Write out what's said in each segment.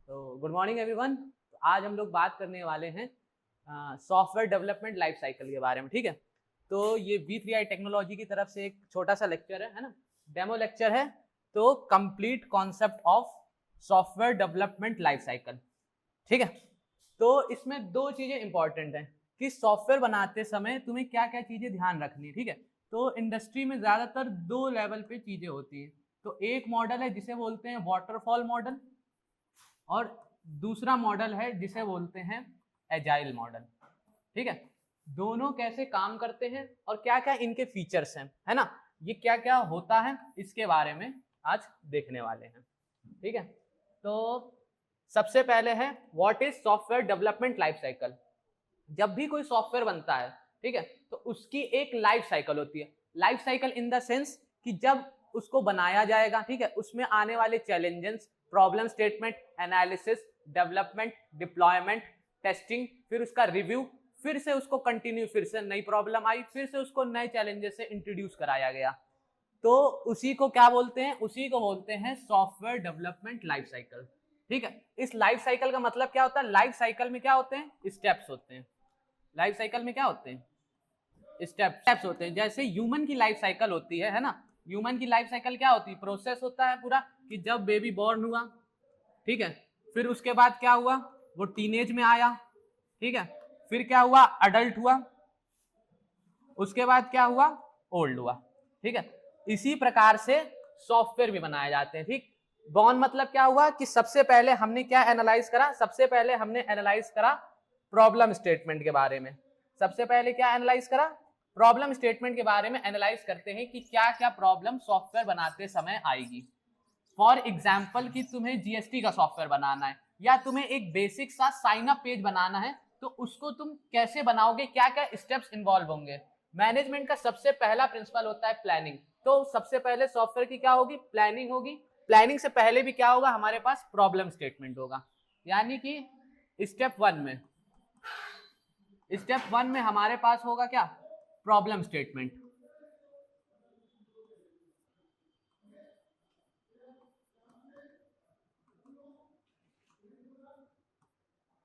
तो good morning everyone. आज हम लोग बात करने वाले हैं सॉफ्टवेयर डेवलपमेंट लाइफ साइकिल के बारे में। ठीक है, तो ये V3I टेक्नोलॉजी की तरफ से एक छोटा सा लेक्चर है ना, डेमो लेक्चर है। तो complete concept of software development life cycle. ठीक है, तो इसमें दो चीजें इंपॉर्टेंट हैं कि सॉफ्टवेयर बनाते समय तुम्हें क्या क्या चीजें ध्यान रखनी है। ठीक है, तो इंडस्ट्री में ज्यादातर दो लेवल पे चीजें होती हैं। तो एक मॉडल है जिसे बोलते हैं वाटरफॉल मॉडल, और दूसरा मॉडल है जिसे बोलते हैं एजाइल मॉडल। ठीक है, दोनों कैसे काम करते हैं और क्या क्या इनके फीचर्स हैं, है ना, ये क्या क्या होता है इसके बारे में आज देखने वाले हैं। ठीक है, तो सबसे पहले है what is software development life cycle. जब भी कोई सॉफ्टवेयर बनता है, ठीक है, तो उसकी एक लाइफ साइकिल होती है। Life cycle in the sense कि जब उसको बनाया जाएगा, ठीक है, उसमें आने वाले challenges, problem statement, analysis, development, deployment, testing, फिर उसका रिव्यू, फिर से उसको कंटिन्यू, फिर से नई प्रॉब्लम आई, फिर से उसको नए चैलेंजेस से इंट्रोड्यूस कराया गया। तो उसी को क्या बोलते हैं? उसी को बोलते हैं सॉफ्टवेयर डेवलपमेंट लाइफ साइकिल। ठीक है, इस लाइफ साइकिल का मतलब क्या होता है? लाइफ साइकिल में क्या होते हैं? स्टेप्स होते हैं। लाइफ साइकिल में क्या होते हैं? स्टेप्स होते हैं। जैसे ह्यूमन की लाइफ साइकिल होती है ना, ह्यूमन की लाइफ साइकिल क्या होती है? प्रोसेस होता है पूरा कि जब बेबी बॉर्न हुआ, ठीक है, फिर उसके बाद क्या हुआ? वो टीनेज में आया, ठीक है, फिर क्या हुआ? अडल्ट हुआ, उसके बाद क्या हुआ? ओल्ड हुआ। ठीक है, इसी प्रकार से सॉफ्टवेयर भी बनाए जाते हैं। ठीक, बॉर्न मतलब क्या हुआ कि सबसे पहले हमने क्या एनालाइज करा? सबसे पहले हमने एनालाइज करा प्रॉब्लम स्टेटमेंट के बारे में। सबसे पहले क्या एनालाइज करा? प्रॉब्लम स्टेटमेंट के बारे में एनालाइज करते हैं कि क्या क्या प्रॉब्लम सॉफ्टवेयर बनाते समय आएगी। फॉर एग्जाम्पल कि तुम्हें जीएसटी का सॉफ्टवेयर बनाना है या तुम्हें एक बेसिक सा साइन अप पेज बनाना है, तो उसको तुम कैसे बनाओगे? क्या क्या स्टेप्स इन्वॉल्व होंगे? मैनेजमेंट का सबसे पहला प्रिंसिपल होता है प्लानिंग। तो सबसे पहले सॉफ्टवेयर की क्या होगी? प्लानिंग होगी। प्लानिंग से पहले भी क्या होगा? हमारे पास प्रॉब्लम स्टेटमेंट होगा। यानी कि स्टेप वन में हमारे पास होगा क्या? Problem statement.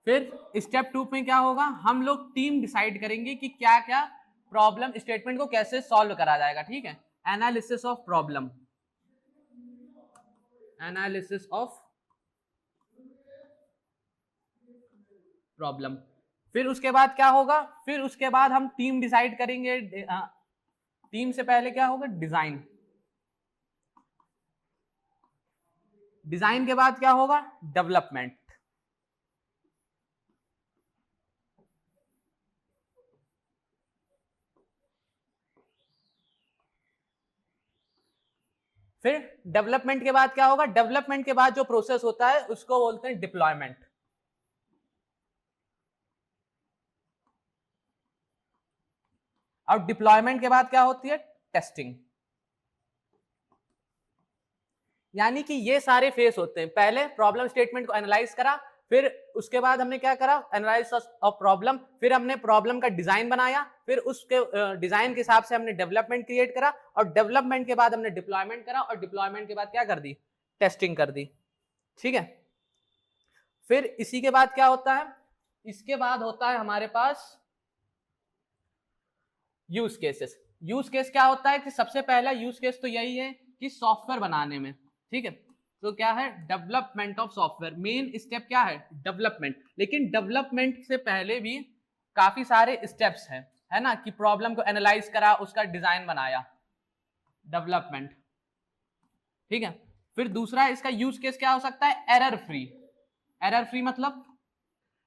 फिर स्टेप टू में क्या होगा? हम लोग टीम डिसाइड करेंगे कि क्या क्या प्रॉब्लम स्टेटमेंट को कैसे सॉल्व करा जाएगा। ठीक है, analysis of problem, analysis of problem. फिर उसके बाद क्या होगा? फिर उसके बाद हम टीम डिसाइड करेंगे। टीम से पहले क्या होगा? डिजाइन। डिजाइन के बाद क्या होगा? डेवलपमेंट। फिर डेवलपमेंट के बाद क्या होगा? डेवलपमेंट के बाद जो प्रोसेस होता है उसको बोलते हैं डिप्लॉयमेंट। और डिप्लॉयमेंट के बाद क्या होती है? टेस्टिंग। यानी कि ये सारे फेस होते हैं। पहले प्रॉब्लम स्टेटमेंट को एनालाइज करा, फिर उसके बाद हमने क्या करा? Analysis of problem. फिर हमने प्रॉब्लम का डिजाइन बनाया, फिर उसके डिजाइन के हिसाब से हमने डेवलपमेंट क्रिएट करा, और डेवलपमेंट के बाद हमने डिप्लॉयमेंट करा, और डिप्लॉयमेंट के बाद क्या कर दी? टेस्टिंग कर दी। ठीक है, फिर इसी के बाद क्या होता है? इसके बाद होता है हमारे पास यूज केसेस। यूज केस क्या होता है कि सबसे पहला यूज केस तो यही है कि सॉफ्टवेयर बनाने में, ठीक है, तो क्या है? Development of software. Main step क्या है? डेवलपमेंट। लेकिन डेवलपमेंट से पहले भी काफी सारे स्टेप्स हैं, है ना, कि प्रॉब्लम को एनालाइज करा, उसका डिजाइन बनाया, डेवलपमेंट। ठीक है, फिर दूसरा इसका यूज केस क्या हो सकता है? Error free. एरर फ्री मतलब,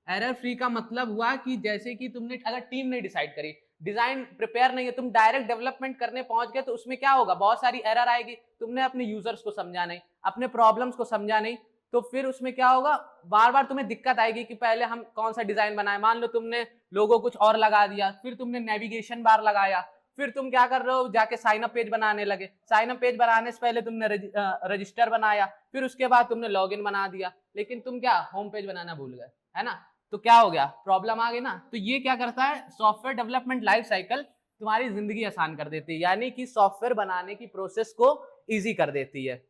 एरर फ्री का मतलब हुआ कि जैसे कि तुमने अगर टीम ने डिसाइड करी, डिजाइन प्रिपेयर नहीं है, तुम डायरेक्ट डेवलपमेंट करने पहुंच गए, तो उसमें क्या होगा? बहुत सारी एरर आएगी। तुमने अपने यूजर्स को समझा नहीं, अपने प्रॉब्लम्स को समझा नहीं, तो फिर उसमें क्या होगा? बार बार तुम्हें दिक्कत आएगी कि पहले हम कौन सा डिजाइन बनाए। मान लो तुमने लोगो कुछ और लगा दिया, फिर तुमने नेविगेशन बार लगाया, फिर तुम क्या कर रहे हो? जाके साइन अप पेज बनाने लगे। साइन अप पेज बनाने से पहले तुमने रजिस्टर बनाया, फिर उसके बाद तुमने लॉगिन बना दिया, लेकिन तुम क्या होम पेज बनाना भूल गए, है ना, तो क्या हो गया? प्रॉब्लम आ गई ना। तो ये क्या करता है? सॉफ्टवेयर डेवलपमेंट लाइफ साइकिल तुम्हारी जिंदगी आसान कर देती है, यानी कि सॉफ्टवेयर बनाने की प्रोसेस को इजी कर देती है।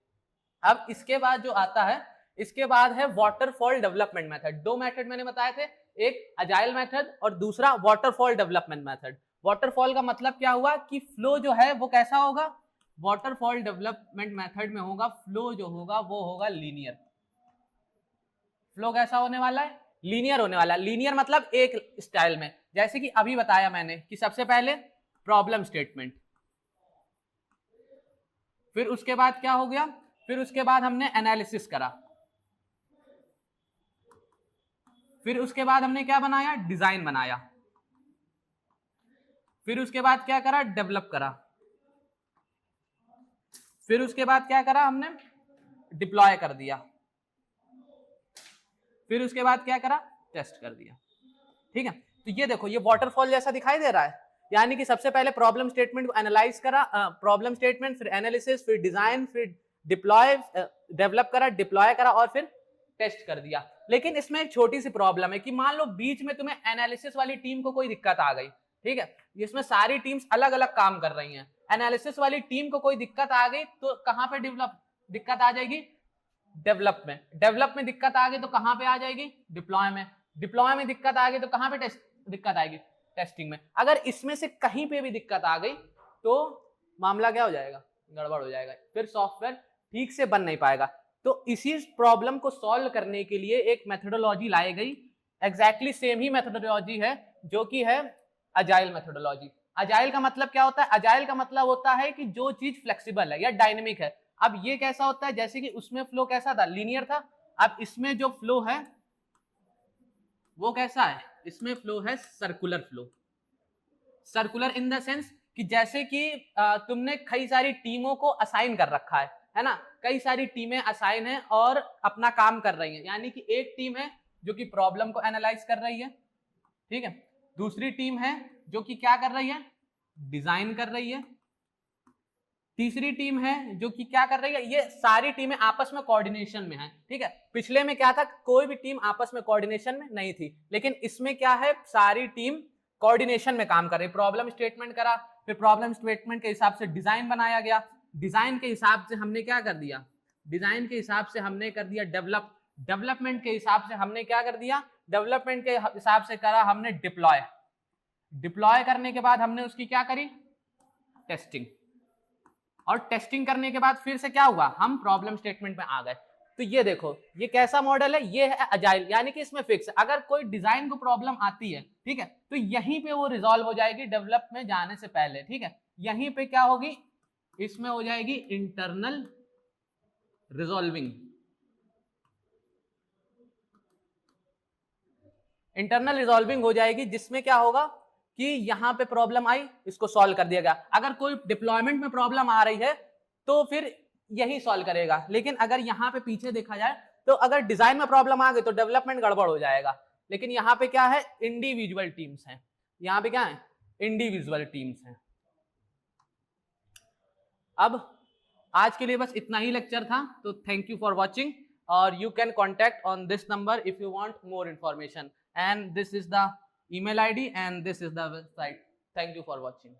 अब इसके बाद जो आता है इसके बाद है वाटरफॉल डेवलपमेंट मेथड। दो मेथड मैंने बताए थे, एक अजाइल मेथड और दूसरा वाटरफॉल डेवलपमेंट मेथड। वाटरफॉल का मतलब क्या हुआ कि फ्लो जो है वो कैसा होगा, वाटरफॉल डेवलपमेंट मेथड में होगा फ्लो जो होगा वो होगा लीनियर। फ्लो कैसा होने वाला है, लीनियर होने वाला है। लीनियर मतलब एक स्टाइल में, जैसे कि अभी बताया मैंने कि सबसे पहले प्रॉब्लम स्टेटमेंट, फिर उसके बाद क्या हो गया, फिर उसके बाद हमने एनालिसिस करा, फिर उसके बाद हमने क्या बनाया, डिजाइन बनाया, फिर उसके बाद क्या करा, डेवलप करा, फिर उसके बाद क्या करा हमने, डिप्लॉय कर दिया, फिर उसके बाद क्या करा, टेस्ट कर दिया। ठीक है, तो ये देखो ये वाटरफॉल जैसा दिखाई दे रहा है, यानी कि सबसे पहले प्रॉब्लम स्टेटमेंट को एनालाइज करा, प्रॉब्लम स्टेटमेंट, फिर एनालिसिस, फिर डिजाइन, फिर डिप्लॉय, डेवलप करा, डिप्लॉय करा और फिर टेस्ट कर दिया। लेकिन इसमें एक छोटी सी प्रॉब्लम है कि मान लो बीच में तुम्हें एनालिसिस वाली टीम को कोई दिक्कत आ गई, ठीक है, इसमें सारी टीम्स अलग अलग काम कर रही हैं, एनालिसिस वाली टीम को कोई दिक्कत आ गई तो कहां पे दिक्कत आ जाएगी, डेवलप में, डेवलप में दिक्कत आ गई तो कहां पे आ जाएगी, डिप्लॉय में, डिप्लॉय में दिक्कत आ गई तो कहां पे दिक्कत आएगी, टेस्टिंग में। अगर इसमें से कहीं पे भी दिक्कत आ गई तो मामला क्या हो जाएगा, गड़बड़ हो जाएगा, फिर सॉफ्टवेयर ठीक से बन नहीं पाएगा। तो इसी प्रॉब्लम को सॉल्व करने के लिए एक मेथोडोलॉजी लाई गई, एग्जैक्टली सेम ही मेथोडोलॉजी है जो कि है अजाइल मेथोडोलॉजी। अजाइल का मतलब क्या होता है, अजाइल का मतलब होता है कि जो चीज फ्लेक्सिबल है या डायनेमिक है। अब ये कैसा होता है, जैसे कि उसमें फ्लो कैसा था, लीनियर था, अब इसमें जो फ्लो है वो कैसा है, इसमें फ्लो है circular flow. Circular in the sense कि जैसे कि तुमने कई सारी टीमों को असाइन कर रखा है ना, कई सारी टीमें असाइन है और अपना काम कर रही हैं, यानी कि एक टीम है जो कि प्रॉब्लम को एनालाइज कर रही है, ठीक है, दूसरी टीम है जो कि क्या कर रही है, डिजाइन कर रही है, तीसरी टीम है जो कि क्या कर रही है, ये सारी टीमें आपस में कोऑर्डिनेशन में है, ठीक है। पिछले में क्या था, कोई भी टीम आपस में कोऑर्डिनेशन में नहीं थी, लेकिन इसमें क्या है, सारी टीम कोऑर्डिनेशन में काम कर रही है। प्रॉब्लम स्टेटमेंट करा, फिर प्रॉब्लम स्टेटमेंट के हिसाब से डिजाइन बनाया गया, डिजाइन के हिसाब से हमने क्या कर दिया, डिजाइन के हिसाब से हमने कर दिया डेवलप, डेवलपमेंट के हिसाब से हमने क्या कर दिया, डेवलपमेंट के हिसाब से करा हमने डिप्लॉय, डिप्लॉय करने के बाद हमने उसकी क्या करी, टेस्टिंग, और टेस्टिंग करने के बाद फिर से क्या हुआ, हम प्रॉब्लम स्टेटमेंट में आ गए। तो ये देखो ये कैसा मॉडल है, ये है अजाइल, यानी कि इसमें फिक्स, अगर कोई डिजाइन को प्रॉब्लम आती है, ठीक है, तो यहीं पे वो रिजॉल्व हो जाएगी डेवलप में जाने से पहले, ठीक है, यहीं पे क्या होगी, इसमें हो जाएगी इंटरनल रिजॉल्विंग, इंटरनल रिजॉल्विंग हो जाएगी, जिसमें क्या होगा कि यहां पे प्रॉब्लम आई, इसको सॉल्व कर दिया गया। अगर कोई डिप्लॉयमेंट में प्रॉब्लम आ रही है तो फिर यही सॉल्व करेगा, लेकिन अगर यहां पे पीछे देखा जाए तो अगर डिजाइन में प्रॉब्लम आ गई तो डेवलपमेंट गड़बड़ हो जाएगा। लेकिन यहाँ पे क्या है, इंडिविजुअल टीम्स हैं, यहाँ पे क्या है, इंडिविजुअल टीम्स हैं। अब आज के लिए बस इतना ही लेक्चर था, तो थैंक यू फॉर वॉचिंग, और you can contact on this number if you want more information, and this is the email ID and this is the website. Thank you for watching.